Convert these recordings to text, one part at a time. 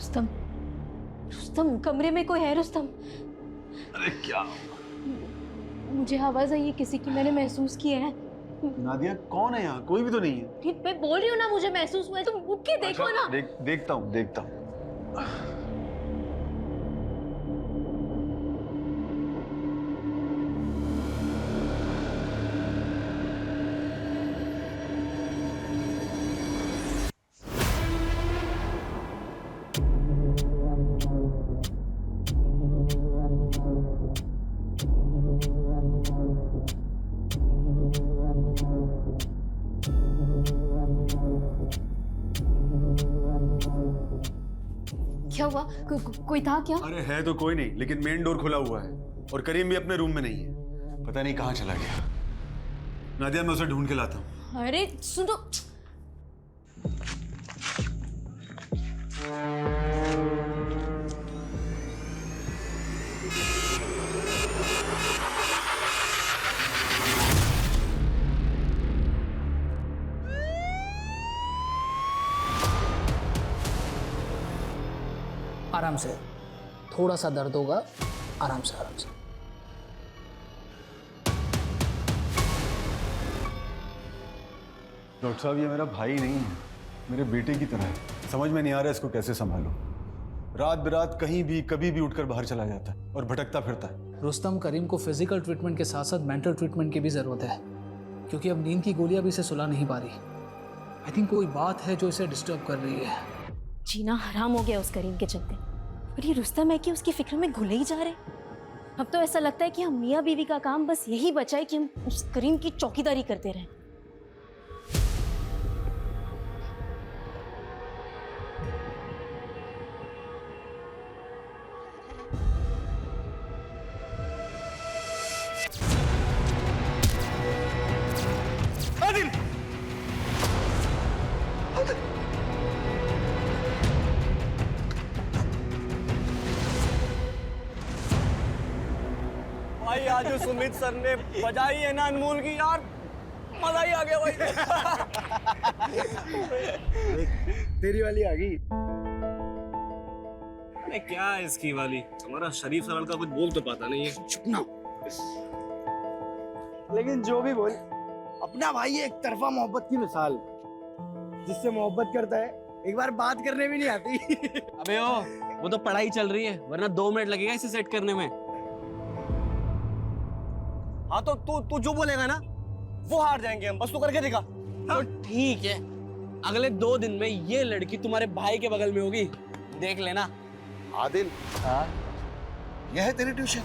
रुस्तम, रुस्तम कमरे में कोई है रुस्तम। अरे क्या? मुझे आवाज आई है किसी की, मैंने महसूस किया है। नादिया कौन है यहाँ? कोई भी तो नहीं है। मैं बोल रही हूँ ना, मुझे महसूस हुआ है, तुम उठ के देखो ना। देखता हूँ। क्या हुआ? कोई था क्या? अरे है तो कोई नहीं, लेकिन मेन डोर खुला हुआ है और करीम भी अपने रूम में नहीं है। पता नहीं कहाँ चला गया। नादिया मैं उसे ढूंढ के लाता हूँ। अरे सुनो, आराम से, थोड़ा सा दर्द होगा, आराम से आराम से। डॉक्टर साहब ये मेरा भाई नहीं है, मेरे बेटे की तरह है। समझ में नहीं आ रहा इसको कैसे संभालूं। रात बिरात कहीं भी कभी भी उठकर बाहर चला जाता है और भटकता फिरता है। रुस्तम, करीम को फिजिकल ट्रीटमेंट के साथ साथ मेंटल ट्रीटमेंट की भी ज़रूरत है, क्योंकि अब नींद की गोलियां भी इसे सुला नहीं पा रही। आई थिंक कोई बात है जो इसे डिस्टर्ब कर रही है। जीना हराम हो गया उस करीम के चलते। और ये रुस्तम है कि उसकी फिक्र में घुले ही जा रहे। अब तो ऐसा लगता है कि हम मियाँ बीवी का काम बस यही बचा है कि हम उस करीम की चौकीदारी करते रहें। आदिल! भाई आज जो सुमित सर ने बजाई है ना अनमोल की, यार मजा ही आ गया भाई। तेरी वाली आ गई। अरे क्या है इसकी वाली? हमारा शरीफ सा लड़का कुछ बोल तो पाता नहीं है। चुप ना। लेकिन जो भी बोल, अपना भाई एक तरफा मोहब्बत की मिसाल, जिससे मोहब्बत करता है एक बार बात करने भी नहीं आती। अबे वो तो पढ़ाई चल रही है, वरना 2 मिनट लगेगा इसे सेट करने में। हाँ तो तू जो बोलेगा ना वो हार जाएंगे हम, बस तू करके दिखा। तो ठीक है, अगले 2 दिन में ये लड़की तुम्हारे भाई के बगल में होगी, देख लेना। आदिल, हाँ यह है तेरी ट्यूशन?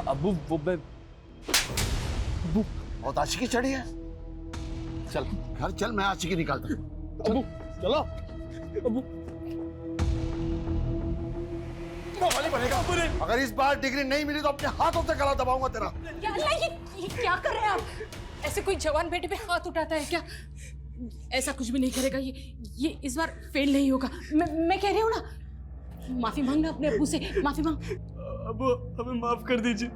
अबू वो बहुत आशिकी चढ़ी है। चल घर चल, मैं आशिकी निकालता हूँ। अबू चलो। अबू बनेगा। अगर इस बार डिग्री नहीं मिली तो अपने हाथों से गला दबाऊंगा तेरा। या अल्लाह, ये क्या कर रहे हैं आप? ऐसे कोई जवान बेटे पे हाथ उठाता है क्या? ऐसा कुछ भी नहीं करेगा ये इस बार फेल नहीं होगा। मैं कह रही हूँ ना, माफी मांगना अपने अब्बू से, माफी मांग। अबू हमें माफ कर दीजिए,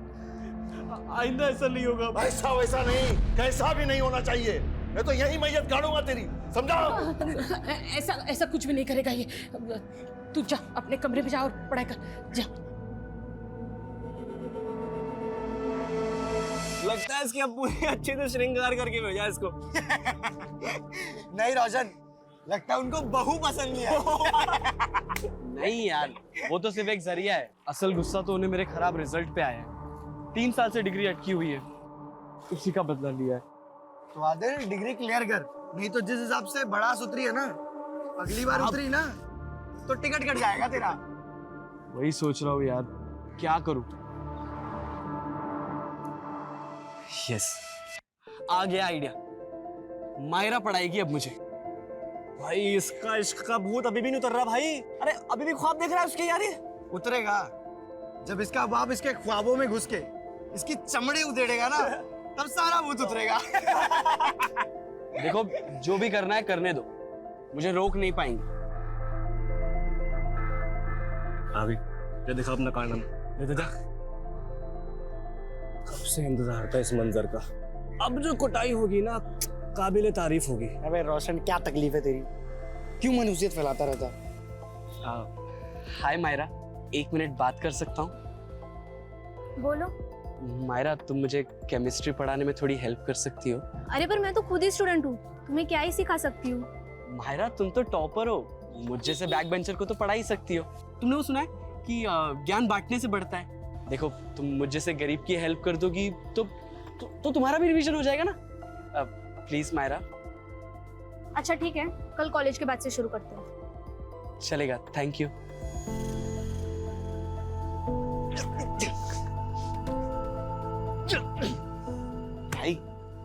आइंदा ऐसा नहीं होगा। ऐसा वैसा नहीं, कैसा भी नहीं होना चाहिए। मैं तो यही मैयत गाड़ूंगा तेरी, समझा? ऐसा कुछ भी नहीं करेगा ये। तू जा अपने कमरे में जा और पढ़ाई कर, जा। लगता है इसके अब्बू ने अच्छे से श्रृंगार करके भेजा इसको। नहीं रोशन, लगता है उनको बहू पसंद नहीं है। नहीं यार, वो तो सिर्फ एक जरिया है। असल गुस्सा तो उन्हें मेरे खराब रिजल्ट पे आया है। 3 साल से डिग्री अटकी हुई है, उसी का बदला लिया है। तो आदिल डिग्री क्लियर कर, नहीं तो जिस हिसाब से बड़ा उतरी है ना, अगली बार उतरी ना तो टिकट कट जाएगा तेरा। वही सोच रहा हूँ यार, क्या करूं। यस, आ गया आइडिया। मायरा पढ़ाएगी अब मुझे। भाई इसका इश्क का भूत अभी भी नहीं उतर रहा भाई। अरे अभी भी ख्वाब देख रहा है उसके यार। ये उतरेगा जब इसका बाप इसके ख्वाबों में घुस के इसकी चमड़ी उधेड़ेगा ना, तब सारा भूत उतरेगा। देखो जो भी करना है करने दो, मुझे रोक नहीं पाएंगे। अभी ये देखा अपना कारनामा, ये देखा। कब से इंतजार था इस मंजर का। अब जो कुटाई होगी ना, काबिले तारीफ होगी। अबे रोशन, क्या तकलीफ है तेरी? क्यों मनहूसियत फैलाता रहता? हाय मायरा, 1 मिनट बात कर सकता हूँ? बोलो। मायरा, तुम मुझे केमिस्ट्री पढ़ाने में थोड़ी हेल्प कर सकती हो? अरे पर मैं तो खुद ही स्टूडेंट हूँ, तुम्हें क्या ही सिखा सकती हूँ। मायरा, तुम तो टॉपर हो, मुझ जैसे बैक बेंचर को तो पढ़ा ही सकती हो। तुमने वो सुना है कि ज्ञान बांटने से बढ़ता है? देखो, तुम मुझ जैसे गरीब की हेल्प कर दोगी तो तुम्हारा भी रिवीजन हो जाएगा ना। प्लीज मायरा। अच्छा ठीक है, कल कॉलेज के बाद से शुरू करते हैं। चलेगा, थैंक यू। भाई,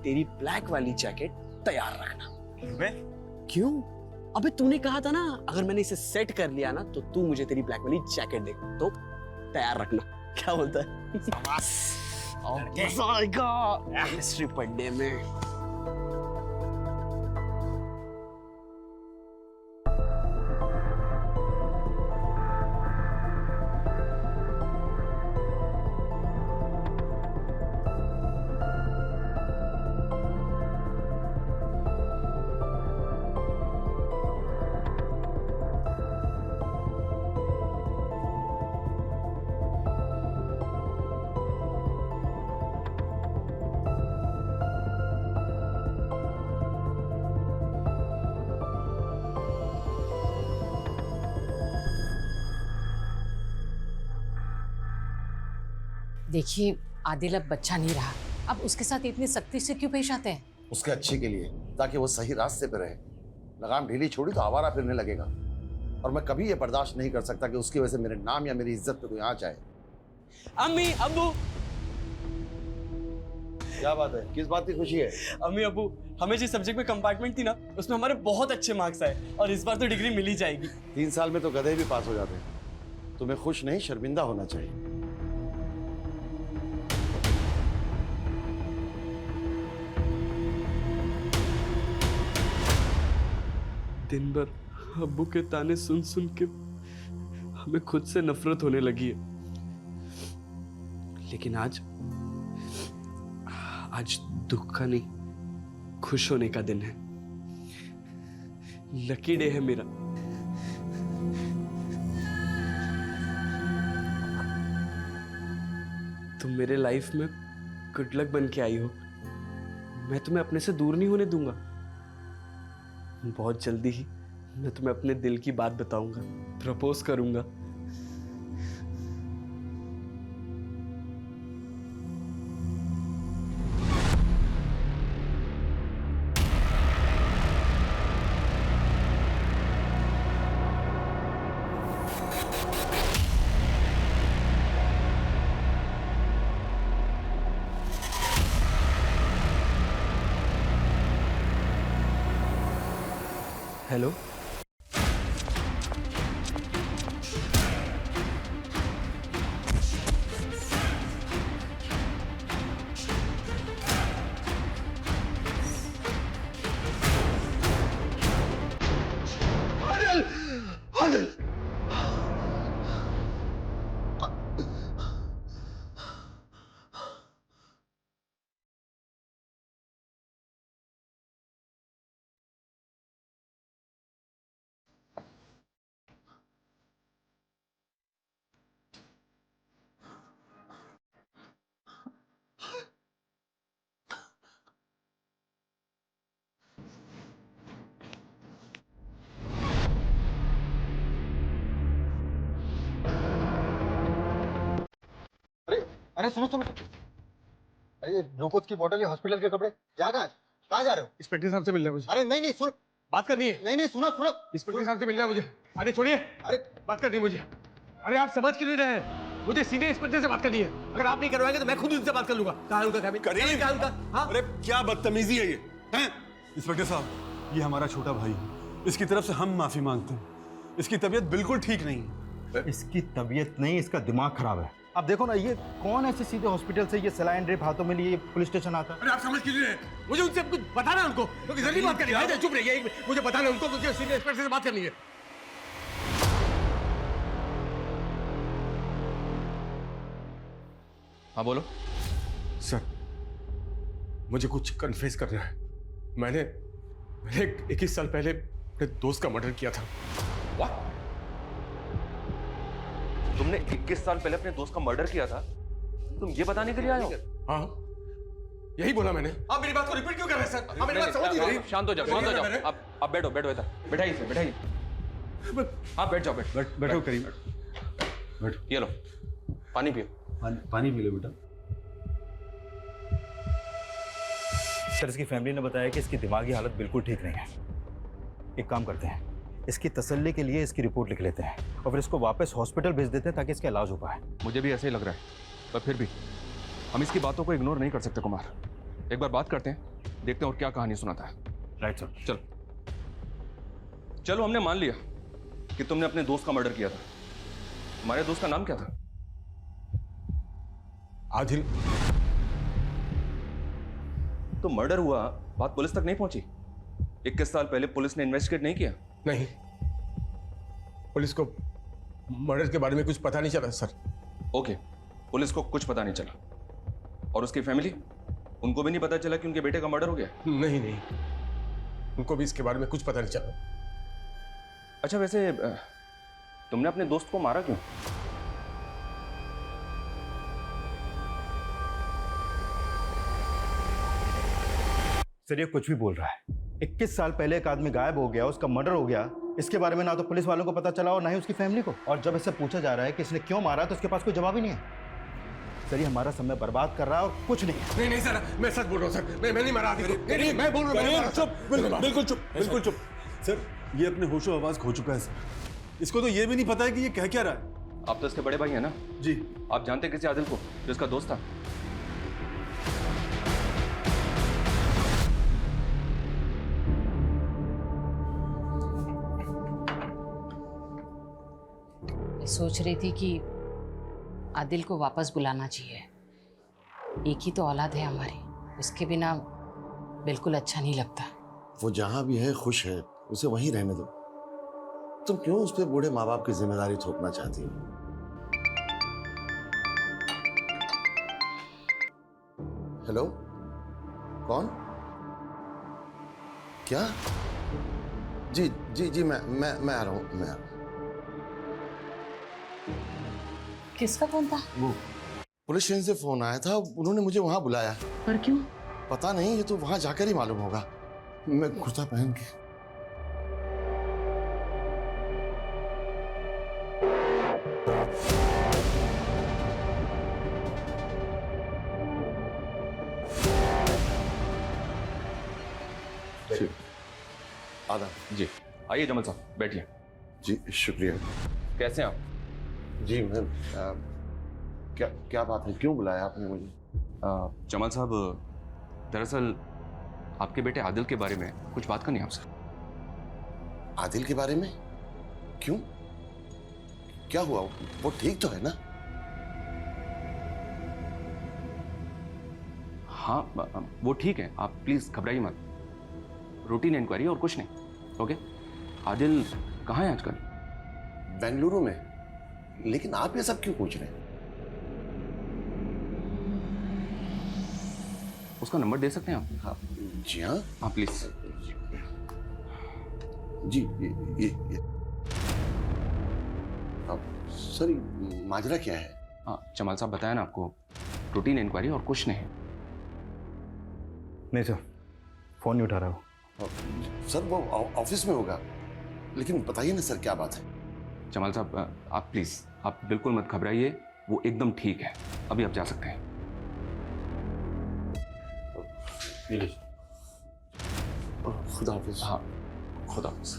तेरी ब्लैक वाली जैकेट तैयार रखना। मैं? क्यों? अबे तूने कहा था ना, अगर मैंने इसे सेट कर लिया ना तो तू मुझे तेरी ब्लैक वाली जैकेट दे, तो तैयार रखना। क्या बोलता है? मजा आएगा केमिस्ट्री पढ़ने में। देखिए, आदिल अब बच्चा नहीं रहा, अब उसके साथ इतनी सख्ती से क्यों पेश आते हैं? उसके अच्छे के लिए, ताकि वो सही रास्ते पे रहे। लगाम ढीली छोड़ी तो आवारा फिरने लगेगा, और मैं कभी ये बर्दाश्त नहीं कर सकता कि उसकी वजह से मेरे नाम या मेरी इज्जत पे कोई आंच आए। अम्मी, अब्बू। क्या बात है? किस बात की खुशी है? अम्मी, अब्बू, हमें जिस सब्जेक्ट में कंपार्टमेंट थी ना, उसमें हमारे बहुत अच्छे मार्क्स आए और इस बार तो डिग्री मिल ही जाएगी। 3 साल में तो गधे भी पास हो जाते हैं। तुम्हें खुश नहीं, शर्मिंदा होना चाहिए। दिन भर अब्बू के ताने सुन सुन के हमें खुद से नफरत होने लगी है। लेकिन आज दुख का नहीं, खुश होने का दिन है। लकी डे है मेरा। तुम मेरे लाइफ में गुड लक बन के आई हो। मैं तुम्हें अपने से दूर नहीं होने दूंगा। बहुत जल्दी ही मैं तुम्हें अपने दिल की बात बताऊंगा, प्रपोज करूंगा। हेलो, अरे सुनो सुनो, अरे ग्लूकोज की बोतल, ये हॉस्पिटल के कपड़े, कहाँ जा रहे हो? इंस्पेक्टर साहब से मिलना है मुझे। अरे नहीं नहीं, सुन, बात करनी है। नहीं नहीं, सुनो सुनो, इंस्पेक्टर साहब से मिलना है मुझे। अरे छोड़िए, अरे बात करनी है मुझे। अरे आप समझ क्यों नहीं रहे हैं? मुझे सीनियर इंस्पेक्टर से बात करनी है। अगर आप नहीं करवाएंगे तो मैं खुद उनसे बात कर लूंगा। कहाँ है उनका कैबिन? करीम! कहाँ है उनका? हाँ? अरे क्या बदतमीजी है ये, हैं? इंस्पेक्टर साहब, ये हमारा छोटा भाई है, इसकी तरफ से हम माफी मांगते हैं। इसकी तबीयत बिल्कुल ठीक नहीं है। इसकी तबीयत नहीं, इसका दिमाग खराब है। अब देखो ना, ये कौन ऐसे सीधे हॉस्पिटल से ये सलाइन ड्रिप हाथों में लिए पुलिस स्टेशन आता है? अरे आप समझ क्यों नहीं रहे? मुझे उनसे कुछ बताना है उनको। क्योंकि जल्दी बात करनी है। चुप रहिए, मुझे बताना है उनको, मुझे सीनियर इंस्पेक्टर से बात करनी है। हाँ बोलो। सर, मुझे कुछ कन्फेस करना है। मैंने 21 साल पहले अपने दोस्त का मर्डर किया था। What? तुमने 21 साल पहले अपने दोस्त का मर्डर किया था, तुम ये बताने के लिए आए हो? हाँ, यही बोला मैंने। आप मेरी बात को रिपीट क्यों कर रहे हैं सर? आप मेरी बात समझ नहीं रहे। शांत हो जाओ, शांत हो जाओ। आप बैठो, बैठो इधर, बैठाइए, बैठाइए। आप बैठ जाओ, बैठो करीम, बैठो। ये लो, पानी पियो। पानी पी लो बेटा। सर, इसकी फैमिली ने बताया कि इसकी दिमागी हालत बिल्कुल ठीक नहीं है। एक काम करते हैं, इसकी तसल्ली के लिए इसकी रिपोर्ट लिख लेते हैं और फिर इसको वापस हॉस्पिटल भेज देते हैं ताकि इसका इलाज हो पाए। मुझे भी ऐसे ही लग रहा है, पर फिर भी हम इसकी बातों को इग्नोर नहीं कर सकते कुमार। एक बार बात करते हैं, देखते हैं और क्या कहानी सुनाता है। Right sir. चलो चलो, हमने मान लिया कि तुमने अपने दोस्त का मर्डर किया था। हमारे दोस्त का नाम क्या था? आदिल। तो मर्डर हुआ, बात पुलिस तक नहीं पहुंची? 21 साल पहले पुलिस ने इन्वेस्टिगेट नहीं किया? नहीं, पुलिस को मर्डर के बारे में कुछ पता नहीं चला सर। ओके, पुलिस को कुछ पता नहीं चला, और उसकी फैमिली, उनको भी नहीं पता चला कि उनके बेटे का मर्डर हो गया? नहीं नहीं, उनको भी इसके बारे में कुछ पता नहीं चला। अच्छा, वैसे तुमने अपने दोस्त को मारा क्यों? सर, ये कुछ भी बोल रहा है। 21 साल पहले एक आदमी गायब हो गया, उसका मर्डर हो गया, इसके बारे में ना तो पुलिस वालों को पता चला और ना ही उसकी फैमिली को। और जब इससे पूछा जा रहा है कि इसने क्यों मारा तो उसके पास कोई जवाब ही नहीं है। सर, ये हमारा समय बर्बाद कर रहा है और कुछ नहीं। नहीं नहीं सर, मैं सच बोल रहा हूँ सर। मैं नहीं मारा आदिल को। नहीं, मैं बोल रहा हूँ। चुप, बिल्कुल चुप, बिल्कुल चुप। सर, ये अपने होशो आवाज खो चुका है सर। इसको तो ये भी नहीं पता है कि ये कह क्या रहा है। आप तो इसके बड़े भाई हैं ना? जी। आप जानते किसी आदिल को जो इसका दोस्त था? मैं सोच रही थी कि आदिल को वापस बुलाना चाहिए। एक ही तो औलाद है हमारी, उसके बिना बिल्कुल अच्छा नहीं लगता। वो जहां भी है खुश है, उसे वहीं रहने दो। तुम क्यों उस पर बूढ़े माँ बाप की जिम्मेदारी थोपना चाहती हो? हेलो, कौन? क्या? जी जी जी, मैं आ रहा हूँ, मैं आ रहा हूँ। किसका फोन था? वो पुलिस स्टेशन से फोन आया था, उन्होंने मुझे वहां बुलाया। पर क्यों? पता नहीं, ये तो वहां जाकर ही मालूम होगा। मैं कुर्ता पहन के। आदाब। जी आइए जमल साहब, बैठिए। जी शुक्रिया। कैसे हैं आप? जी मैं क्या बात है, क्यों बुलाया आपने मुझे? जमाल साहब, दरअसल आपके बेटे आदिल के बारे में कुछ बात करनी है आपसे। आदिल के बारे में? क्यों, क्या हुआ? वो ठीक तो है ना? हाँ, वो ठीक है, आप प्लीज घबराइए मत। रूटीन इंक्वायरी और कुछ नहीं। ओके, आदिल कहाँ है आजकल? बेंगलुरु में। लेकिन आप ये सब क्यों पूछ रहे हैं? उसका नंबर दे सकते हैं आप? हाँ जी हाँ। हाँ प्लीज। जी ये अब सर, माजरा क्या है? हाँ जमाल साहब, बताया ना आपको, रूटीन इंक्वायरी और कुछ नहीं। नहीं सर, फोन नहीं उठा रहा हो। सर वो ऑफिस में होगा, लेकिन बताइए ना सर क्या बात है? जमाल साहब, आप प्लीज, आप बिल्कुल मत घबराइए, वो एकदम ठीक है। अभी आप जा सकते हैं। खुदा हाफिज। हाँ खुदा हाफिज।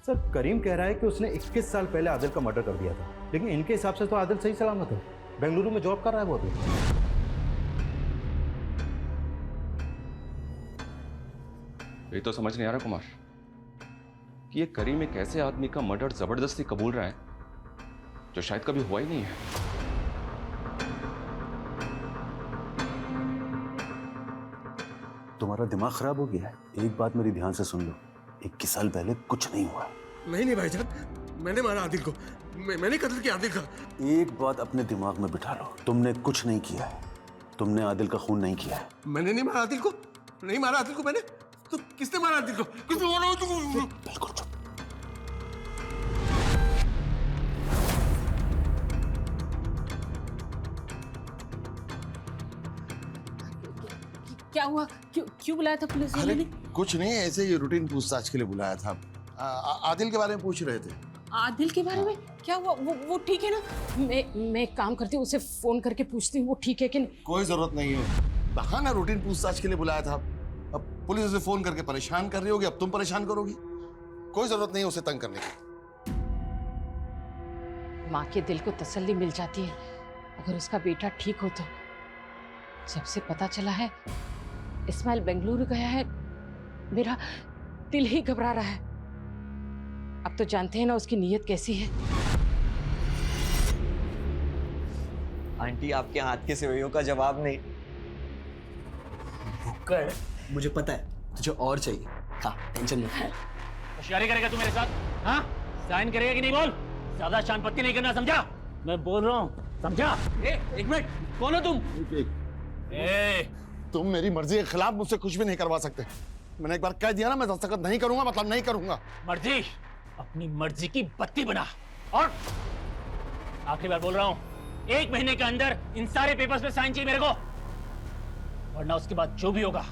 सर, करीम कह रहा है कि उसने 21 साल पहले आदिल का मर्डर कर दिया था, लेकिन इनके हिसाब से तो आदिल सही सलामत है, बेंगलुरु में जॉब कर रहा है वो अभी। ये तो समझ नहीं आ रहा कुमार कि ये करीम एक ऐसे आदमी का मर्डर जबरदस्ती कबूल रहा है जो शायद कभी हुआ ही नहीं है। तुम्हारा दिमाग खराब हो गया है? एक बात मेरी ध्यान से सुन लो, 21 साल पहले कुछ नहीं हुआ। नहीं भाईजान, मैंने मारा आदिल को। मैंने कत्ल किया आदिल का। एक बात अपने दिमाग में बिठा लो, तुमने कुछ नहीं किया है, तुमने आदिल का खून नहीं किया है। मैंने नहीं मारा आदिल को, नहीं मारा आदिल को मैंने। तो किसने मारा आदिल को? किसने मारा? बिल्कुल चुप। क्या हुआ? क्यों क्यों बुलाया था पुलिस वाले ने? कुछ नहीं, ऐसे ही रूटीन पूछताछ के लिए बुलाया था। आदिल के बारे में पूछ रहे थे। आदिल के बारे में क्या हुआ? वो ठीक है ना? मैं एक काम करती हूँ, उसे फोन करके पूछती हूँ वो ठीक है कि नहीं। कोई जरूरत नहीं है, बहाना रूटीन पूछताछ के लिए बुलाया था। अब पुलिस उसे फोन करके परेशान कर रही होगी, अब तुम परेशान करोगी। कोई जरूरत नहीं है उसे तंग करने की। माँ के दिल को तसल्ली मिल जाती है अगर उसका बेटा ठीक हो तो। जब से पता चला है इस्माइल बेंगलुरु गया है, मेरा दिल ही घबरा रहा है। अब तो जानते हैं ना उसकी नीयत कैसी है। आंटी, आपके हाथ के सेवइयों का जवाब नहीं। भुक्कड़, मुझे पता है तुझे और चाहिए। हाँ, टेंशन मत। होशियारी करेगा तू मेरे साथ? हाँ, साइन करेगा कि नहीं बोल? ज्यादा शान पत्ती नहीं करना, समझा? मैं बोल रहा हूँ, समझा? एक मिनट, कौन हो तुम? तुम मेरी मर्जी के खिलाफ मुझसे कुछ भी नहीं करवा सकते। मैंने एक बार कह दिया ना, मैं दस्तखत नहीं करूंगा, मतलब नहीं करूंगा। मर्जी, अपनी मर्जी की बत्ती बना। और आखिरी बार बोल रहा हूँ, 1 महीने के अंदर इन सारे पेपर्स पे साइन चाहिए मेरे को, वरना उसके बाद जो भी होगा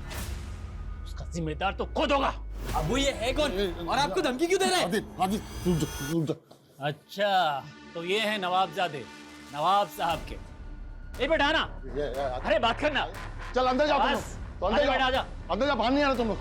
उसका जिम्मेदार तो खुद होगा। अबू ये है कौन और आपको धमकी क्यों दे रहे हैं? आदिल, रुक जा। अच्छा, तो ये है नवाबजादे, नवाब साहब के। ए बेटा ना, अरे बात करना। चल अंदर जाओ तुम लोग। बस, तो अंदर आजा बेटा, जाओ, आजा। अंदर जाओ, बाहर नहीं आना तुम लोग।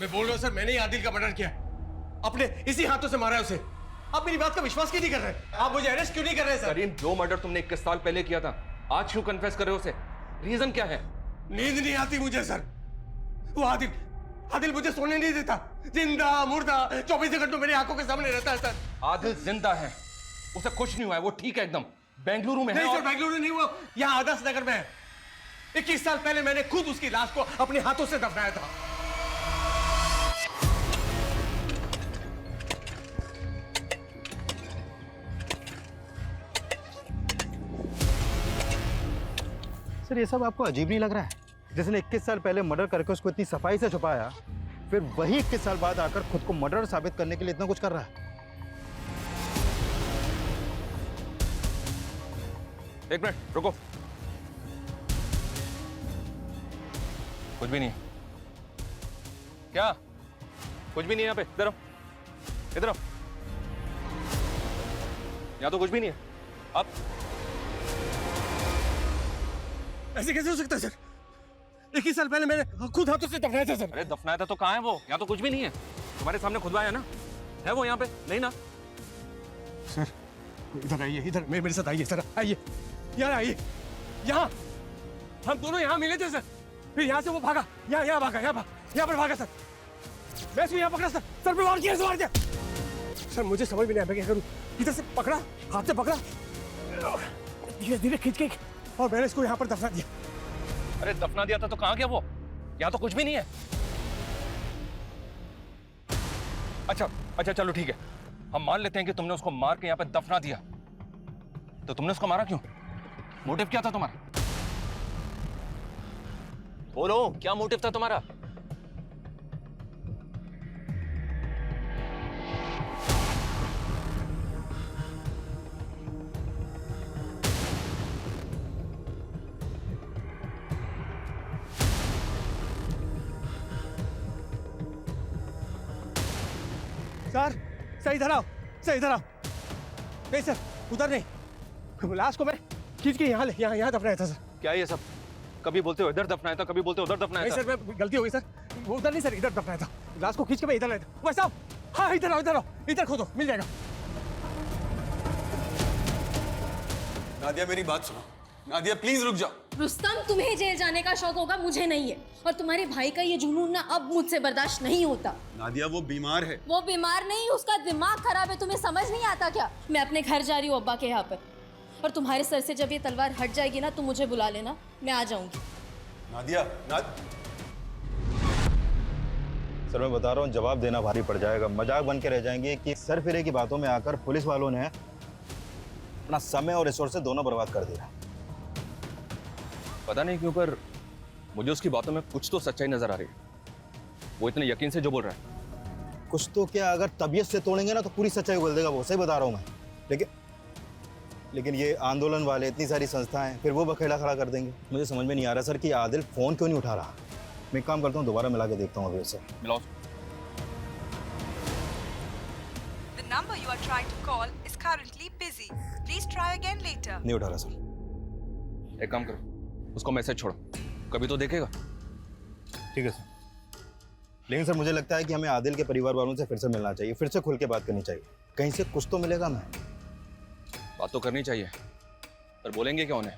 मैं बोल रहा हूँ सर, मैंने ही आदिल का मर्डर किया, अपने इसी हाथों से मारा है उसे। आप मेरी बात का विश्वास क्यों नहीं कर रहे? आप मुझे अरेस्ट क्यों नहीं कर रहे सर? करीम, जो मर्डर तुमने 21 साल पहले किया था, आज क्यों कन्फेस कर रहे हो उसे? रीजन क्या है? नींद नहीं आती मुझे सर। वो आदिल मुझे सोने नहीं देता, जिंदा मुर्दा 24 घंटों मेरी आंखों के सामने रहता है सर। आदिल जिंदा है, उसे कुछ नहीं हुआ है, वो ठीक है एकदम। बेंगलुरु में है। नहीं सर, बेंगलुरु नहीं, वो यहाँ आदर्श नगर में है। 21 साल पहले मैंने खुद उसकी लाश को अपने हाथों से दफनाया था। सर ये सब आपको अजीब नहीं लग रहा है? जिसने 21 साल पहले मर्डर करके उसको इतनी सफाई से छुपाया, फिर वही 21 साल बाद आकर खुद को मर्डर साबित करने के लिए इतना कुछ कर रहा है। एक मिनट रुको, कुछ भी नहीं है। क्या? कुछ भी नहीं है यहाँ पे? इधर आओ, इधर आओ। यहाँ तो कुछ भी नहीं है। अब ऐसे कैसे हो सकता है सर? 21 साल पहले मैंने खुद हाथों से दफनाया था सर। अरे दफनाया था तो कहाँ है वो? यहाँ तो कुछ भी नहीं है। तुम्हारे सामने खुदवाया ना, है वो यहाँ पे? नहीं ना? सर इधर आइए, इधर मेरे साथ आइए सर, आइए यहाँ आइए। यहाँ हम दोनों यहाँ मिले थे सर, फिर यहाँ से वो भागा, यहाँ भागा, यहाँ पर भागा सर। मैं इसको यहाँ पकड़ा सर, सर पे वार किया, वार किया। सर मुझे समझ में नहीं आया मैं क्या करूँ। इधर से पकड़ा, हाथ से पकड़ा, धीरे धीरे खींच के, और मैंने इसको यहाँ पर दफना दिया। अरे दफना दिया था तो कहाँ गया वो? यहाँ तो कुछ भी नहीं है। अच्छा चलो ठीक है, हम मान लेते हैं कि तुमने उसको मार के यहाँ पे दफना दिया, तो तुमने उसको मारा क्यों? मोटिव क्या था तुम्हारा? बोलो, क्या मोटिव था तुम्हारा? सर सर इधर आओ, सर इधर आओ। नहीं सर, उधर नहीं, लाश को मैं खींच के यहाँ दफनाया था सर। क्या ये सब? कभी बोलते हो इधर दफनाया था, कभी बोलते हो उधर दफनाया नहीं था। सर, मैं गलती हो गई सर, वो उधर नहीं सर, इधर दफनाया था। लाश को खींच के मैं इधर लाया था। भाई साहब, हाँ इधर आओ, इधर खोदो, मिल जाएगा। नादिया मेरी बात सुनो, नादिया प्लीज रुक जाओ। रुस्तम, तुम्हें जेल जाने का शौक होगा, मुझे नहीं है। और तुम्हारे भाई का ये जुनून ना अब मुझसे बर्दाश्त नहीं होता। नादिया वो बीमार है। वो बीमार नहीं, उसका दिमाग खराब है। तुम्हें समझ नहीं आता क्या? मैं अपने घर जा रही हूँ अब्बा के यहाँ पर, और तुम्हारे सर से जब ये तलवार हट जाएगी ना, तुम मुझे बुला लेना, मैं आ जाऊंगी। नादिया सर मैं बता रहा हूँ, जवाब देना भारी पड़ जाएगा। मजाक बन के रह जाएंगे कि सर फिरे की बातों में आकर पुलिस वालों ने अपना समय और रिसोर्सेज दोनों बर्बाद कर दिया। पता नहीं क्यों पर मुझे उसकी बातों में कुछ तो सच्चाई नजर आ रही है। वो इतने यकीन से जो बोल रहा है। कुछ तो क्या, अगर तबीयत से तोड़ेंगे ना तो पूरी सच्चाई उगल देगा वो, सही बता रहा हूँ मैं। लेकिन ये आंदोलन वाले, इतनी सारी संस्थाएं, फिर वो बखेड़ा खड़ा कर देंगे। मुझे समझ में नहीं आ रहा सर कि आदिल फोन क्यों नहीं उठा रहा। मैं एक काम करता हूँ, दोबारा मिला के देखता हूँ अभी उससे। मिलाओ। The number you are trying to call is currently busy. Please try again later. नहीं उठा रहा सर। एक काम करो, उसको मैसेज छोड़ो, कभी तो देखेगा। ठीक है सर। लेकिन सर मुझे लगता है कि हमें आदिल के परिवार वालों से फिर से मिलना चाहिए, फिर से खुल के बात करनी चाहिए। कहीं से कुछ तो मिलेगा ना। बात तो करनी चाहिए, पर बोलेंगे क्या उन्हें?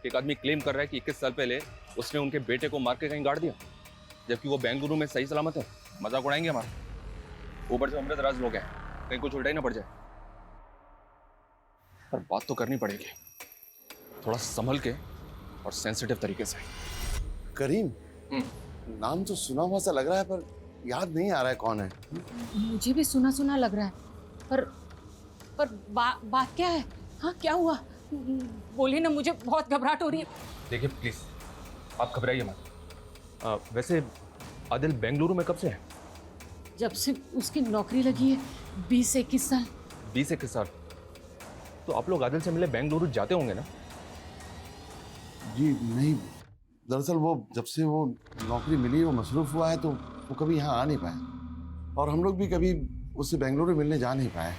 एक आदमी क्लेम कर रहा है कि 21 साल पहले उसने उनके बेटे को मार के कहीं गाड़ दिया, जबकि वो बेंगलुरु में सही सलामत है। मजाक उड़ाएंगे हमारा। ऊपर से अमृतराज लोग हैं, कहीं कुछ उल्टा ही ना पड़ जाए। पर बात तो करनी पड़ेगी, थोड़ा संभल के और सेंसिटिव तरीके से। करीम, नाम तो सुना हुआ सा लग रहा है, पर याद नहीं आ रहा है कौन है। मुझे भी सुना सुना लग रहा है, पर बात क्या है? हाँ, क्या हुआ? बोलिए ना, मुझे बहुत घबराहट हो रही है। देखिए प्लीज, आप घबराइए मत। वैसे आदिल बेंगलुरु में कब से है? जब से उसकी नौकरी लगी है, 20 से 21 साल। 20 से 21 साल? तो आप लोग आदिल से मिले बेंगलुरु जाते होंगे ना? जी नहीं, दरअसल वो जब से वो नौकरी मिली, वो मसरूफ हुआ है, तो वो कभी यहाँ आ नहीं पाया, और हम लोग भी कभी उससे बेंगलुरु मिलने जा नहीं पाए।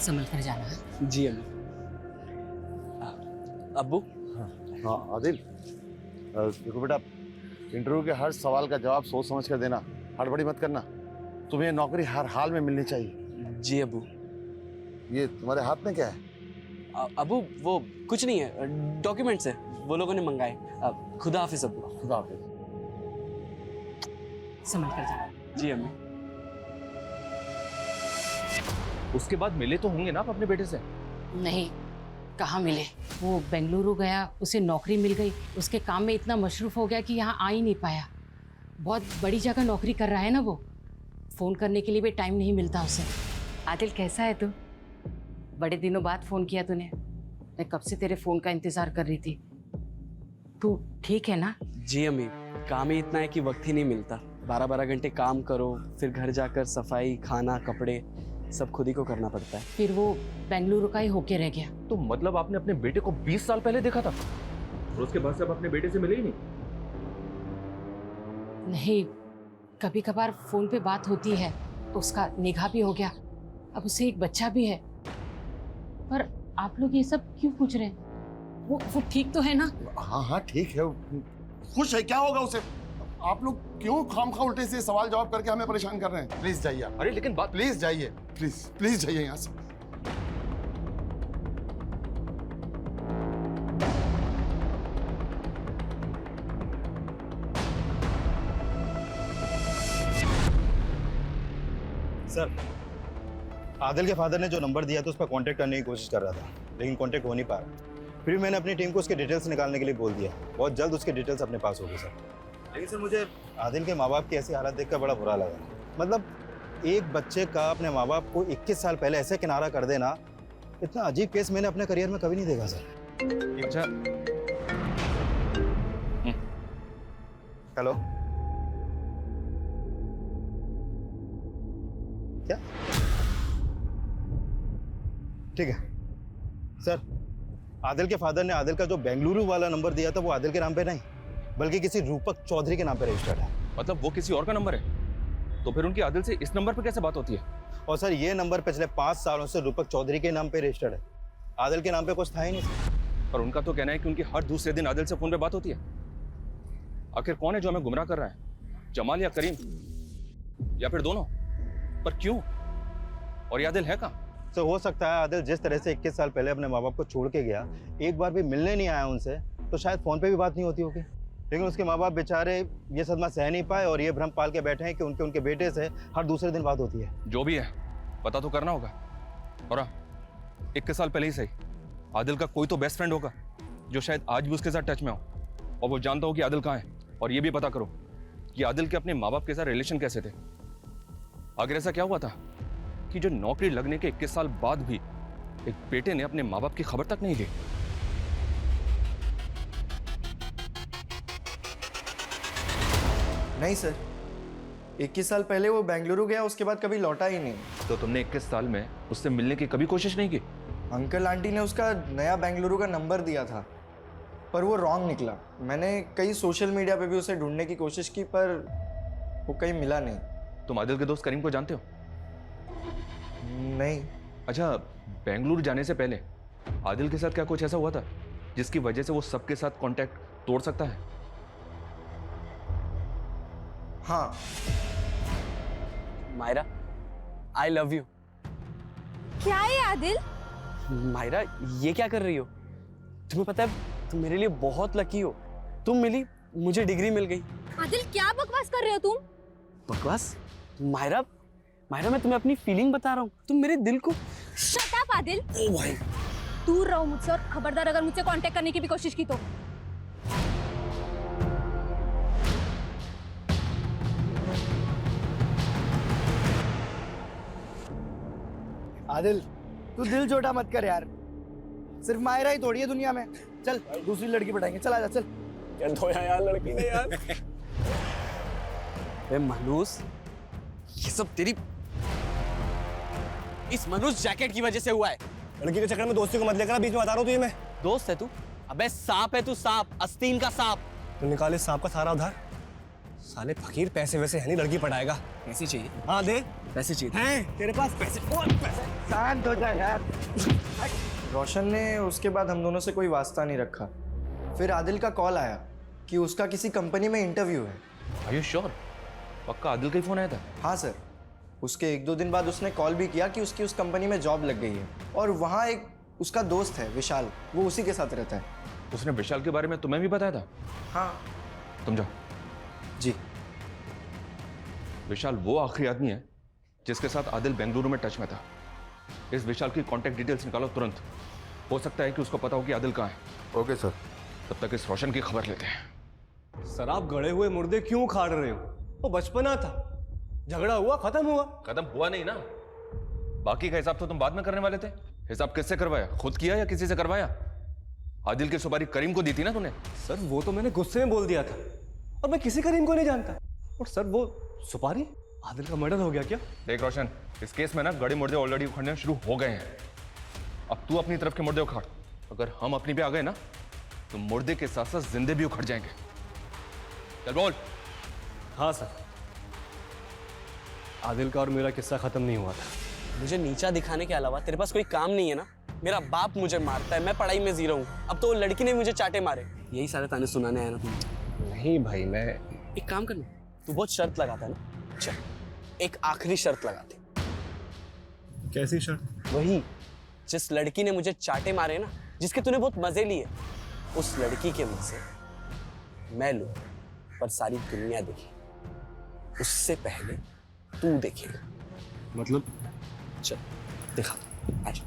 संभल कर जाना है। जी अम्मी। अब्बू। हाँ आदिल, देखो बेटा, इंटरव्यू के हर सवाल का जवाब सोच समझ कर देना, हड़बड़ी मत करना। तुम्हें नौकरी हर हाल में मिलनी चाहिए। जी अब्बू। ये तुम्हारे हाथ में क्या है? अब्बू वो कुछ नहीं है, डॉक्यूमेंट्स है, वो लोगों ने मंगाए। खुदा हाफिज अब्बू। खुदा हाफिज। संभल कर जाना। जी अम्मी। उसके बाद मिले तो होंगे ना आप अपने बेटे से? नहीं, कहाँ मिले। वो बेंगलुरु गया, उसे नौकरी मिल गई, उसके काम में इतना मशरूफ हो गया कि यहाँ आ ही नहीं पाया। बहुत बड़ी जगह नौकरी कर रहा है ना वो, फ़ोन करने के लिए भी टाइम नहीं मिलता उसे। आदिल कैसा है तू? बड़े दिनों बाद फ़ोन किया तूने। मैं कब से तेरे फ़ोन का इंतज़ार कर रही थी। तू ठीक है ना? जी अम्मी, काम ही इतना है कि वक्त ही नहीं मिलता। 12-12 घंटे काम करो, फिर घर जाकर सफाई, खाना, कपड़े सब खुद ही को करना पड़ता है। फिर वो बेंगलुरु का ही होके रह गया। तो मतलब आपने अपने बेटे को 20 साल पहले देखा था और उसके बाद से आप अपने बेटे से मिले ही नहीं? नहीं, कभी कभार फ़ोन पे बात होती है, उसका निगाह भी हो गया, अब उसे एक बच्चा भी है। पर आप लोग ये सब क्यों पूछ रहे हैं? वो ठीक तो है ना? हाँ हाँ ठीक है, खुश है, क्या होगा उसे? आप लोग क्यों खामखा उल्टे से सवाल जवाब करके हमें परेशान कर रहे हैं? प्लीज जाइए। अरे लेकिन बात, प्लीज जाइए, प्लीज जाइए यहाँ से। सर, आदिल के फादर ने जो नंबर दिया था उस पर कांटेक्ट करने की कोशिश कर रहा था, लेकिन कांटेक्ट हो नहीं पा रहा। फिर मैंने अपनी टीम को उसके डिटेल्स निकालने के लिए बोल दिया। बहुत जल्द उसके डिटेल्स अपने पास होगी सर। लेकिन सर मुझे आदिल के माँ बाप की ऐसी हालत देखकर बड़ा बुरा लगा। मतलब एक बच्चे का अपने माँ बाप को 21 साल पहले ऐसे किनारा कर देना, इतना अजीब केस मैंने अपने करियर में कभी नहीं देखा सर। अच्छा, हेलो, क्या? ठीक है सर, आदिल के फादर ने आदिल का जो बेंगलुरु वाला नंबर दिया था वो आदिल के नाम पे नहीं, बल्कि किसी रूपक चौधरी के नाम पे रजिस्टर्ड है। मतलब वो किसी और का नंबर है? तो फिर उनकी आदिल से इस नंबर पर कैसे बात होती है? और सर ये नंबर पिछले 5 सालों से रूपक चौधरी के नाम पे रजिस्टर्ड है, आदिल के नाम पे कुछ था ही नहीं। और उनका तो कहना है कि उनकी हर दूसरे दिन आदिल से फोन पे बात होती है। आखिर कौन है जो हमें गुमराह कर रहा है, जमाल या करीम, या फिर दोनों? पर क्यों? और ये आदिल है कहाँ? तो हो सकता है आदिल जिस तरह से 21 साल पहले अपने माँ बाप को छोड़ के गया, एक बार भी मिलने नहीं आया उनसे, तो शायद फोन पे भी बात नहीं होती होगी। लेकिन उसके माँ बाप बेचारे ये सदमा सह नहीं पाए और ये भ्रम पाल के बैठे हैं कि उनके बेटे से हर दूसरे दिन बात होती है। जो भी है पता तो करना होगा। और 21 साल पहले ही सही, आदिल का कोई तो बेस्ट फ्रेंड होगा जो शायद आज भी उसके साथ टच में हो, और वो जानता हो कि आदिल कहाँ है। और ये भी पता करो कि आदिल के अपने माँ बाप के साथ रिलेशन कैसे थे। आखिर ऐसा क्या हुआ था कि जो नौकरी लगने के 21 साल बाद भी एक बेटे ने अपने माँ बाप की खबर तक नहीं ली? नहीं सर, 21 साल पहले वो बेंगलुरु गया, उसके बाद कभी लौटा ही नहीं। तो तुमने 21 साल में उससे मिलने की कभी कोशिश नहीं की? अंकल आंटी ने उसका नया बेंगलुरु का नंबर दिया था, पर वो रॉन्ग निकला। मैंने कई सोशल मीडिया पे भी उसे ढूंढने की कोशिश की, पर वो कहीं मिला नहीं। तुम आदिल के दोस्त करीम को जानते हो? नहीं। अच्छा, बेंगलुरु जाने से पहले आदिल के साथ क्या कुछ ऐसा हुआ था जिसकी वजह से वो सबके साथ कांटेक्ट तोड़ सकता है? हाँ। Myra, I love you. क्या है आदिल? मायरा, ये क्या कर रही हो? तुम्हें पता है तुम मेरे लिए बहुत लकी हो। तुम मिली, मुझे डिग्री मिल गई। आदिल क्या बकवास कर रहे हो तुम? बकवास? मायरा, मायरा मैं तुम्हें अपनी फीलिंग बता रहा हूँ, तुम मेरे दिल को। Shut up Adil. ओ भाई, दूर रहो मुझसे, और खबरदार अगर मुझसे कांटेक्ट करने की भी कोशिश की तो। आदिल, तू दिल छोटा मत कर यार, सिर्फ मायरा ही थोड़ी है दुनिया में। चल दूसरी लड़की पटाएंगे, चल आजा चल। क्या धोया यार लड़की ने यार। ए मनूस, ये सब तेरी इस मनुष्य जैकेट की वजह से हुआ है। लड़की के चक्कर में दोस्ती को मत लेकर, बीच में बता रहा हूँ तुझे मैं। दोस्त है तू? अबे सांप है तू, सांप, आस्तीन का सांप। तो निकाले सांप का सारा उधार। साले फकीर, पैसे वैसे है नहीं, लड़की पटाएगा। पैसे चाहिए? हाँ दे, पैसे चाहिए हैं तेरे पास पैसे? पैसे शांत हो जा यार। रोशन ने उसके बाद हम दोनों से कोई वास्ता नहीं रखा। फिर आदिल का कॉल आया कि उसका किसी कंपनी में इंटरव्यू है। Are you sure? पक्का आदिल का ही फोन आया था? हाँ सर, उसके 1-2 दिन बाद उसने कॉल भी किया कि उसकी उस कंपनी में जॉब लग गई है, और वहाँ एक उसका दोस्त है विशाल, वो उसी के साथ रहता है। उसने विशाल के बारे में तुम्हें भी बताया था? हाँ। तुम जाओ। जी। विशाल वो आखिरी आदमी है जिसके साथ आदिल बेंगलुरु में टच में था। इस विशाल की कांटेक्ट डिटेल्स निकालो तुरंत। हो सकता है कि उसको पता हो कि आदिल कहाँ है। Okay sir. तब तक इस रोशन की खबर लेते हैं। सर, आप गड़े हुए मुर्दे क्यों उखाड़ रहे हो? वो बचपना था, झगड़ा हुआ, खत्म हुआ। खत्म हुआ नहीं ना, बाकी का हिसाब तो तुम बाद में करने वाले थे। हिसाब किससे करवाया, खुद किया या किसी से करवाया? आदिल की सुपारी करीम को दी थी ना तूने? सर वो तो मैंने गुस्से में बोल दिया था, और मैं किसी करीम को नहीं जानता। और सर वो सुपारी, आदिल का मर्डर हो गया क्या? देख रोशन, इस केस में ना गड़े मुर्दे ऑलरेडी उखड़ने शुरू हो गए हैं। अब तू अपनी तरफ के मुर्दे उखाड़। अगर हम अपनी पे आ गए ना तो मुर्दे के साथ साथ जिंदे भी उखड़ जाएंगे। चल बोल। हाँ सर, आदिल का और मेरा किस्सा खत्म नहीं हुआ था। मुझे नीचा दिखाने के अलावा तेरे पास कोई काम नहीं है ना? मेरा बाप मुझे मारता है, मैं पढ़ाई में जीरो हूँ, अब तो वो लड़की ने मुझे चाटे मारे। यही सारे ताने सुनाने आया ना तुम? नहीं भाई, मैं एक काम करना, तू बहुत शर्त लगाता है ना, चल एक आखिरी शर्त लगाते। कैसी शर्त? वही जिस लड़की ने मुझे चाटे मारे ना, जिसके तूने बहुत मजे लिए, उस लड़की के मजे मैं लूं, पर सारी दुनिया देखे, उससे पहले तू देखेगा। मतलब? चल दिखा, आजा।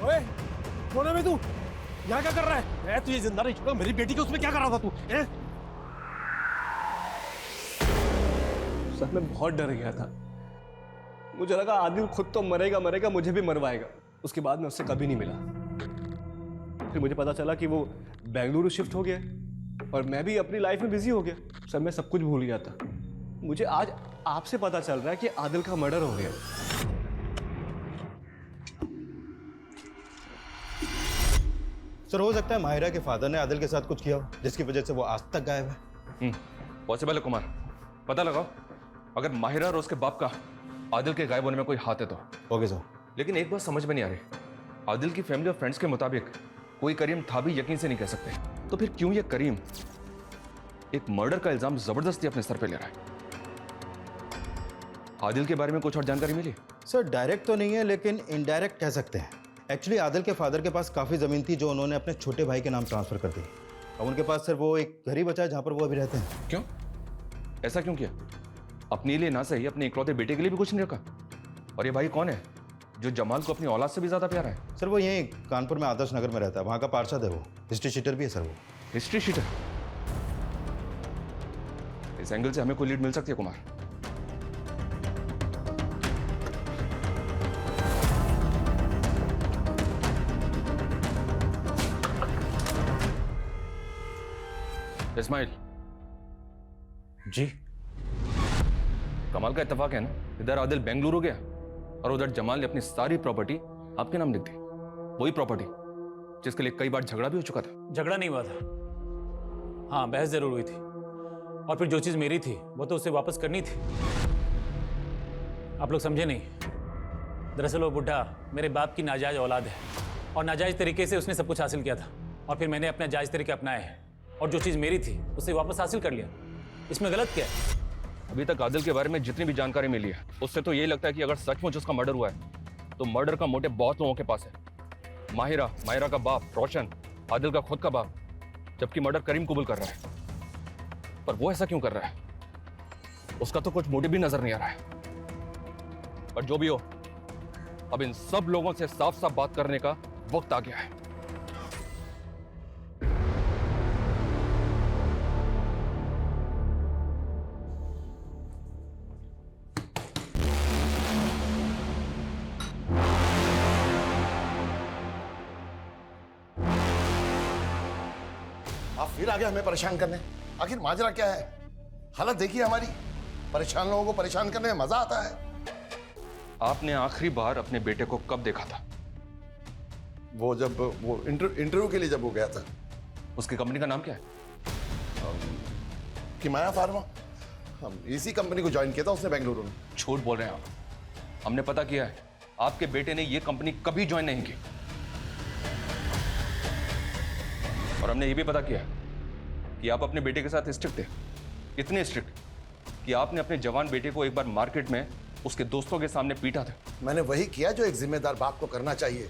ओए, कौन है बे तू? यहाँ क्या कर रहा है? मैं तुझे जिंदा नहीं छोड़ूंगा। मेरी बेटी के उसमें क्या कर रहा था तू? सर मैं बहुत डर गया था, मुझे लगा आदिल खुद तो मरेगा मरेगा, मुझे भी मरवाएगा। उसके बाद मैं उससे कभी नहीं मिला। फिर मुझे पता चला कि वो बेंगलुरु शिफ्ट हो गया, और मैं भी अपनी लाइफ में बिजी हो गया। सर मैं सब कुछ भूल गया था। मुझे आज आपसे पता चल रहा है कि आदिल का मर्डर हो गया। सर हो सकता है माहिरा के फादर ने आदिल के साथ कुछ किया हो जिसकी वजह से वो आज तक गायब है। पॉसिबल है कुमार, पता लगाओ अगर माहिरा और उसके बाप का आदिल के गायब होने में कोई हाथ है तो। Okay sir. लेकिन एक बात समझ में नहीं आ रही, आदिल की फैमिली और फ्रेंड्स के मुताबिक कोई करीम था भी यकीन से नहीं कह सकते, तो फिर क्यों ये करीम एक मर्डर का इल्जाम जबरदस्ती अपने सर पे ले रहा है? आदिल के बारे में कुछ और जानकारी मिली? सर डायरेक्ट तो नहीं है लेकिन इनडायरेक्ट कह सकते हैं। एक्चुअली आदिल के फादर के पास काफ़ी ज़मीन थी जो उन्होंने अपने छोटे भाई के नाम ट्रांसफ़र कर दी। अब उनके पास सिर्फ वो एक घर ही बचा है जहाँ पर वो अभी रहते हैं। क्यों? ऐसा क्यों किया? अपने लिए ना सही अपने इकलौते बेटे के लिए भी कुछ नहीं रखा? और ये भाई कौन है जो जमाल को अपनी औलाद से भी ज़्यादा प्यारा है? सर वो यहीं कानपुर में आदर्श नगर में रहता है, वहाँ का पार्षद है वो। हिस्ट्री शीटर भी है सर वो। History sheeter? इस एंगल से हमें कोई लीड मिल सकती है कुमार? इस्माइल जी। कमाल का इत्तेफाक है ना, इधर आदिल बेंगलुरु गया और उधर जमाल ने अपनी सारी प्रॉपर्टी आपके नाम लिख दी। वही प्रॉपर्टी जिसके लिए कई बार झगड़ा भी हो चुका था। झगड़ा नहीं हुआ था, हाँ बहस जरूर हुई थी, और फिर जो चीज़ मेरी थी वो तो उसे वापस करनी थी। आप लोग समझे नहीं, दरअसल वो बुढ़ा मेरे बाप की नाजायज औलाद है और नाजायज तरीके से उसने सब कुछ हासिल किया था, और फिर मैंने अपने जायज़ तरीके अपनाए हैं और जो चीज़ मेरी थी उसे वापस हासिल कर लिया। इसमें गलत क्या है? अभी तक आदिल के बारे में जितनी भी जानकारी मिली है उससे तो यही लगता है कि अगर सचमुच उसका मर्डर हुआ है तो मर्डर का मोटिव बहुत लोगों के पास है। माहिरा का बाप रोशन, आदिल का खुद का बाप, जबकि मर्डर करीम कबूल कर रहा है। पर वो ऐसा क्यों कर रहा है? उसका तो कुछ मोटिव भी नजर नहीं आ रहा है। पर जो भी हो, अब इन सब लोगों से साफ साफ बात करने का वक्त आ गया है। आप फिर आगे हमें परेशान करने, आखिर माजरा क्या है? हालत देखिए हमारी, परेशान लोगों को परेशान करने में मजा आता है। आपने आखिरी बार अपने बेटे को कब देखा था? वो जब वो इंटरव्यू के लिए जब वो गया था। उसकी कंपनी का नाम क्या है? किमाया फार्मा। हम इसी कंपनी को ज्वाइन किया था उसने बेंगलुरु में। झूठ बोल रहे हैं आप। हमने पता किया है, आपके बेटे ने ये कंपनी कभी ज्वाइन नहीं की। और हमने ये भी पता किया कि आप अपने बेटे के साथ स्ट्रिक्ट थे, इतने स्ट्रिक्ट कि आपने अपने जवान बेटे को एक बार मार्केट में उसके दोस्तों के सामने पीटा था। मैंने वही किया जो एक जिम्मेदार बाप को करना चाहिए।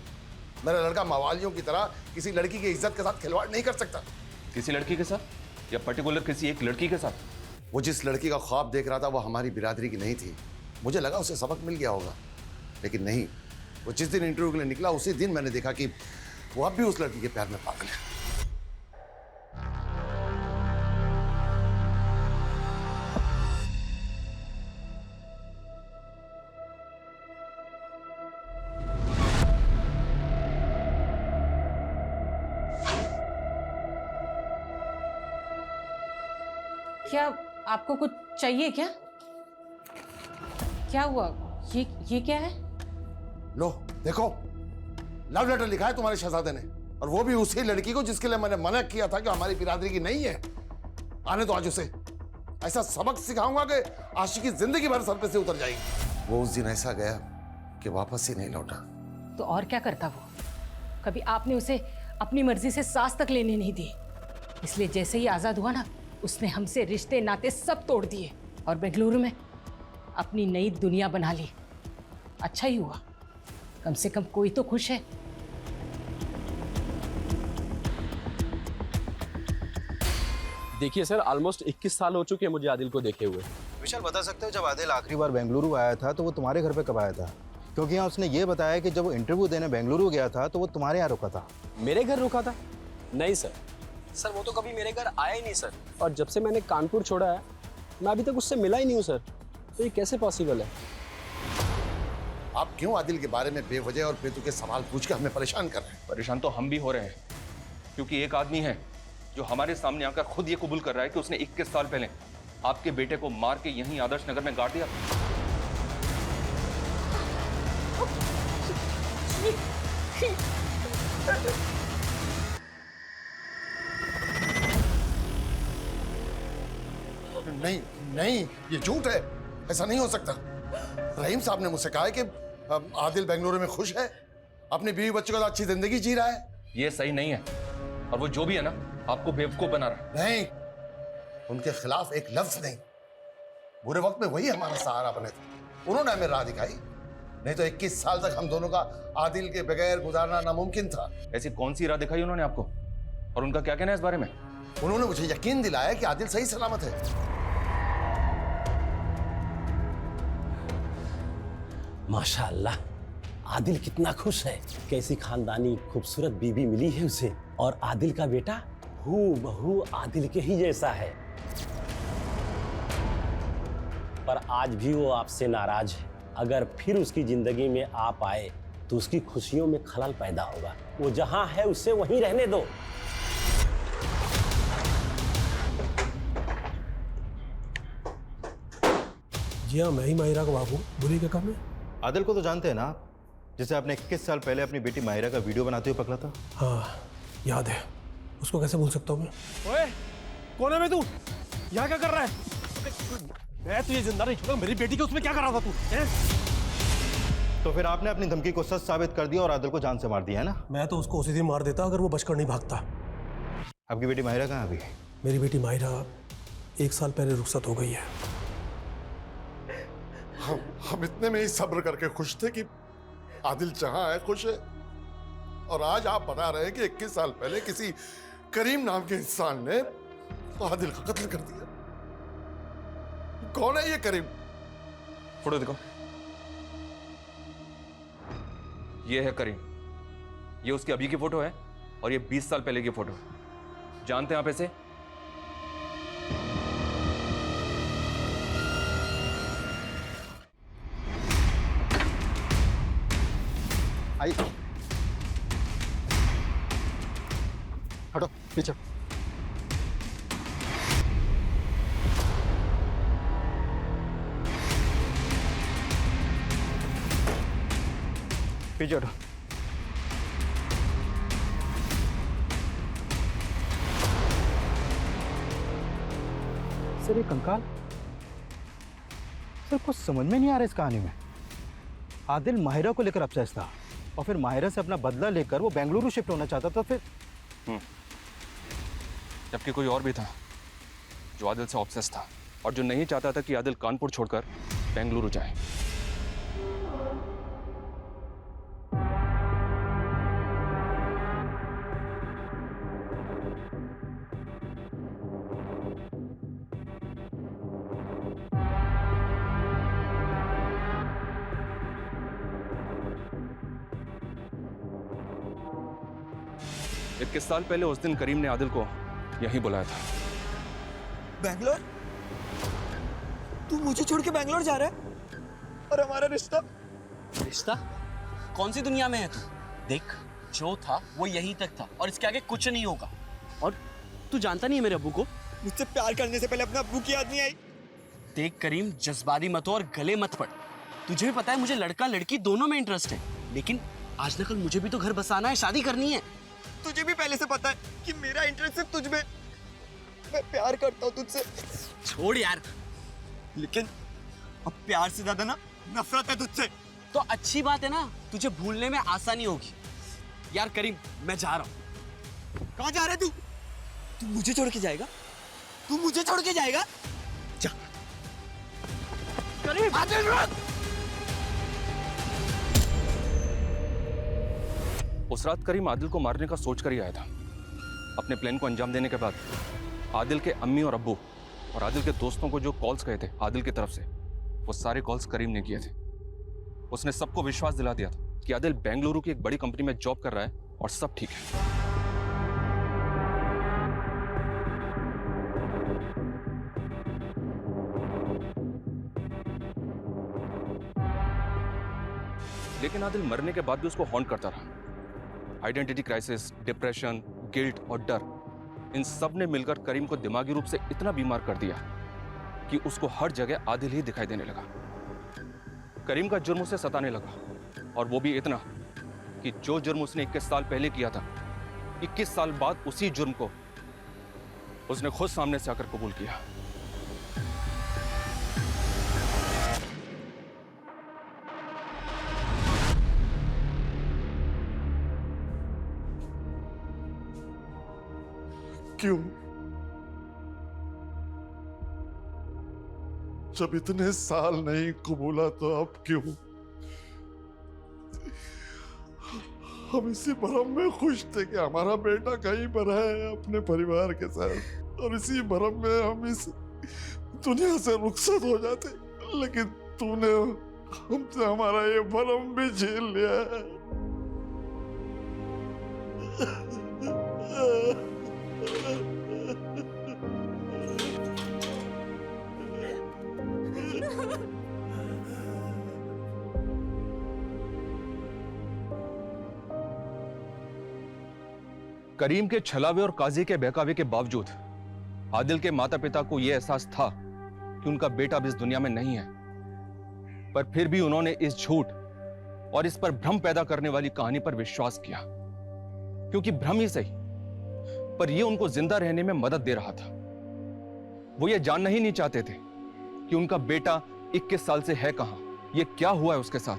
मेरा लड़का मवालियों की तरह किसी लड़की की इज्जत के साथ खिलवाड़ नहीं कर सकता। किसी लड़की के साथ, या पर्टिकुलर किसी एक लड़की के साथ? वो जिस लड़की का ख्वाब देख रहा था वो हमारी बिरादरी की नहीं थी। मुझे लगा उसे सबक मिल गया होगा, लेकिन नहीं। वो जिस दिन इंटरव्यू के लिए निकला उसी दिन मैंने देखा कि वो अब भी उस लड़की के प्यार में पागल है। क्या आपको कुछ चाहिए क्या? क्या हुआ? ये क्या है? लो देखो, लव लेटर लिखा है तुम्हारे शहजादे ने, और वो भी उसी लड़की को जिसके लिए मैंने मना किया था कि हमारी बिरादरी की नहीं है। आने दो आज उसे, ऐसा सबक सिखाऊंगा कि आशिकी जिंदगी भर सर पे से उतर जाएगी। वो उस दिन ऐसा गया कि वापस ही नहीं लौटा। तो और क्या करता वो? कभी आपने उसे अपनी मर्जी से सांस तक लेने नहीं दी, इसलिए जैसे ही आजाद हुआ ना, उसने हमसे रिश्ते नाते सब तोड़ दिए और बेंगलुरु में अपनी नई दुनिया बना ली। अच्छा ही हुआ, कम से कम कोई तो खुश है। देखिए सर, ऑलमोस्ट 21 साल हो चुके हैं मुझे आदिल को देखे हुए। विशाल बता सकते हो जब आदिल आखिरी बार बेंगलुरु आया था तो वो तुम्हारे घर पे कब आया था? क्योंकि यहाँ उसने ये बताया कि जब वो इंटरव्यू देने बेंगलुरु गया था तो वो तुम्हारे यहाँ रुका था। मेरे घर रुका था? नहीं सर, वो तो कभी मेरे घर आया ही नहीं सर। और जब से मैंने कानपुर छोड़ा है मैं अभी तक उससे मिला ही नहीं हूँ सर। तो ये कैसे पॉसिबल है? आप क्यों आदिल के बारे में बेवजह और बेतुके सवाल पूछ के हमें परेशान कर रहे हैं? परेशान तो हम भी हो रहे हैं, क्योंकि एक आदमी है जो हमारे सामने आकर खुद ये कबूल कर रहा है कि उसने 21 साल पहले आपके बेटे को मार के यहीं आदर्श नगर में गाड़ दिया। नहीं नहीं, ये झूठ है, ऐसा नहीं हो सकता। रहीम साहब ने मुझसे कहा है कि आदिल बेंगलुरु में खुश है, अपनी बीवी बच्चों के साथ अच्छी जिंदगी जी रहा है। ये सही नहीं है, और वो जो भी है ना, आपको बेवकूफ बना रहा है। नहीं, उनके खिलाफ एक लफ्ज नहीं। बुरे वक्त में वही हमारा सहारा बने थे, उन्होंने हमें राह दिखाई। नहीं तो 21 साल तक हम दोनों का आदिल के बगैर गुजारना नामुमकिन था। ऐसी कौन सी राह दिखाई उन्होंने आपको, और उनका क्या कहना है इस बारे में? उन्होंने मुझे यकीन दिलाया कि आदिल सही सलामत है। माशाअल्लाह, आदिल कितना खुश है। कैसी खानदानी खूबसूरत बीवी मिली है उसे, और आदिल का बेटा हूबहू आदिल के ही जैसा है। पर आज भी वो आपसे नाराज है। अगर फिर उसकी जिंदगी में आप आए तो उसकी खुशियों में खलल पैदा होगा। वो जहां है उसे वहीं रहने दो। जी हाँ, मैं ही माहिरा का बाबू। बुरी क्या काम है? आदिल को तो जानते हैं ना आप, जिसे आपने 21 साल पहले अपनी बेटी माहिरा का वीडियो बनाते हुए पकड़ा था। हाँ याद है, उसको कैसे भूल सकता हूँ मैं। ओए, कौन है मैं? तू यहाँ क्या कर रहा है? मैं तुझे जिंदा नहीं छोड़ा। मेरी बेटी के उसमें क्या कर रहा था तू? तो फिर आपने अपनी धमकी को सच साबित कर दिया और आदिल को जान से मार दिया है ना? मैं तो उसको उसी दिन मार देता अगर वो बचकर नहीं भागता। आपकी बेटी माहिरा कहाँ अभी? मेरी बेटी माहिरा 1 साल पहले रुखसत हो गई है। हम इतने में ही सब्र करके खुश थे कि आदिल जहां है खुश है, और आज आप बता रहे हैं कि 21 साल पहले किसी करीम नाम के इंसान ने आदिल का कत्ल कर दिया। कौन है ये करीम? फोटो देखो। ये है करीम, ये उसकी अभी की फोटो है, और ये 20 साल पहले की फोटो। जानते हैं आप ऐसे? आई, हटो पीछे। पीछे हटो। सर ये कंकाल, सर कुछ समझ में नहीं आ रहा इस कहानी में। आदिल माहिरा को लेकर अपसेस था, और फिर माहिरा से अपना बदला लेकर वो बेंगलुरु शिफ्ट होना चाहता था। फिर जबकि कोई और भी था जो आदिल से ऑब्सेस था, और जो नहीं चाहता था कि आदिल कानपुर छोड़कर बेंगलुरु जाए। इक्कीस साल पहले उस दिन करीम ने आदिल को यहीं बुलाया था। बैंगलोर? तू मुझे छोड़ के बैंगलोर जा रहा है? और हमारा रिश्ता? रिश्ता? कौन सी दुनिया में है तू? देख, जो था वो यहीं तक था, और इसके आगे कुछ नहीं होगा। और तू जानता नहीं है मेरे अब्बू को? मुझसे प्यार करने से पहले अपने अब्बू की याद नहीं आई? देख करीम, जज्बाती मत हो और गले मत पड़। तुझे भी पता है मुझे लड़का लड़की दोनों में इंटरेस्ट है, लेकिन आज न कल मुझे भी तो घर बसाना है, शादी करनी है। तुझे भी पहले से पता है कि मेरा इंटरेस्ट सिर्फ तुझ में। मैं प्यार करता हूँ तुझसे। छोड़ यार। लेकिन अब प्यार से ज्यादा ना नफरत है तुझसे। तो अच्छी बात है ना, तुझे भूलने में आसानी होगी। यार करीम, मैं जा रहा हूँ। कहाँ जा रहा है तू? तू मुझे छोड़ के जाएगा? तू मुझे छोड़ के जाएगा? जा। करीम, आदिल रुक! उस रात करीम आदिल को मारने का सोच कर ही आया था। अपने प्लान को अंजाम देने के बाद आदिल के अम्मी और अब्बू और आदिल के दोस्तों को जो कॉल्स गए थे आदिल की तरफ से, वो सारे कॉल्स करीम ने किए थे। उसने सबको विश्वास दिला दिया था कि आदिल बेंगलुरु की एक बड़ी कंपनी में जॉब कर रहा है और सब ठीक है। लेकिन आदिल मरने के बाद भी उसको हॉन्ट करता रहा। आइडेंटिटी क्राइसिस, डिप्रेशन, गिल्ट और डर, इन सब ने मिलकर करीम को दिमागी रूप से इतना बीमार कर दिया कि उसको हर जगह आदिल ही दिखाई देने लगा। करीम का जुर्म उसे सताने लगा, और वो भी इतना कि जो जुर्म उसने 21 साल पहले किया था, 21 साल बाद उसी जुर्म को उसने खुद सामने से आकर कबूल किया। क्यों? जब इतने साल नहीं कबूला तो अब क्यों? हम इसी भरम में खुश थे कि हमारा बेटा कहीं पर है अपने परिवार के साथ, और इसी भरम में हम इस दुनिया से रुखसत हो जाते, लेकिन तूने हमसे हमारा ये भरम भी झेल लिया है। करीम के छलावे और काजी के बहकावे के बावजूद आदिल के माता पिता को यह एहसास था कि उनका बेटा अब इस दुनिया में नहीं है, पर फिर भी उन्होंने इस झूठ और इस पर भ्रम पैदा करने वाली कहानी पर विश्वास किया, क्योंकि भ्रम ही सही, पर यह उनको जिंदा रहने में मदद दे रहा था। वो ये जानना ही नहीं चाहते थे कि उनका बेटा 21 साल से है कहां, यह क्या हुआ है उसके साथ,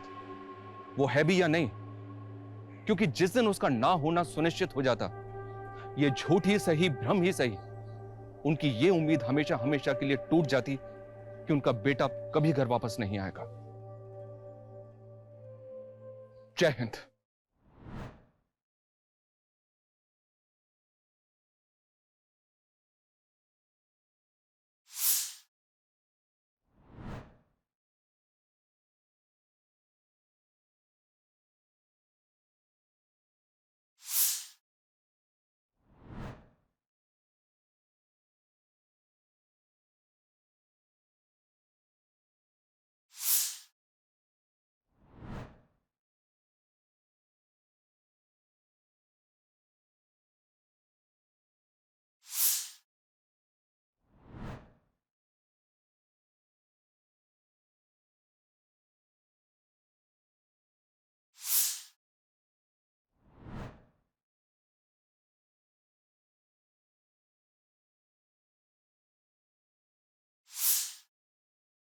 वो है भी या नहीं, क्योंकि जिस दिन उसका ना होना सुनिश्चित हो जाता, ये झूठ ही सही, भ्रम ही सही, उनकी ये उम्मीद हमेशा हमेशा के लिए टूट जाती कि उनका बेटा कभी घर वापस नहीं आएगा। जय हिंद।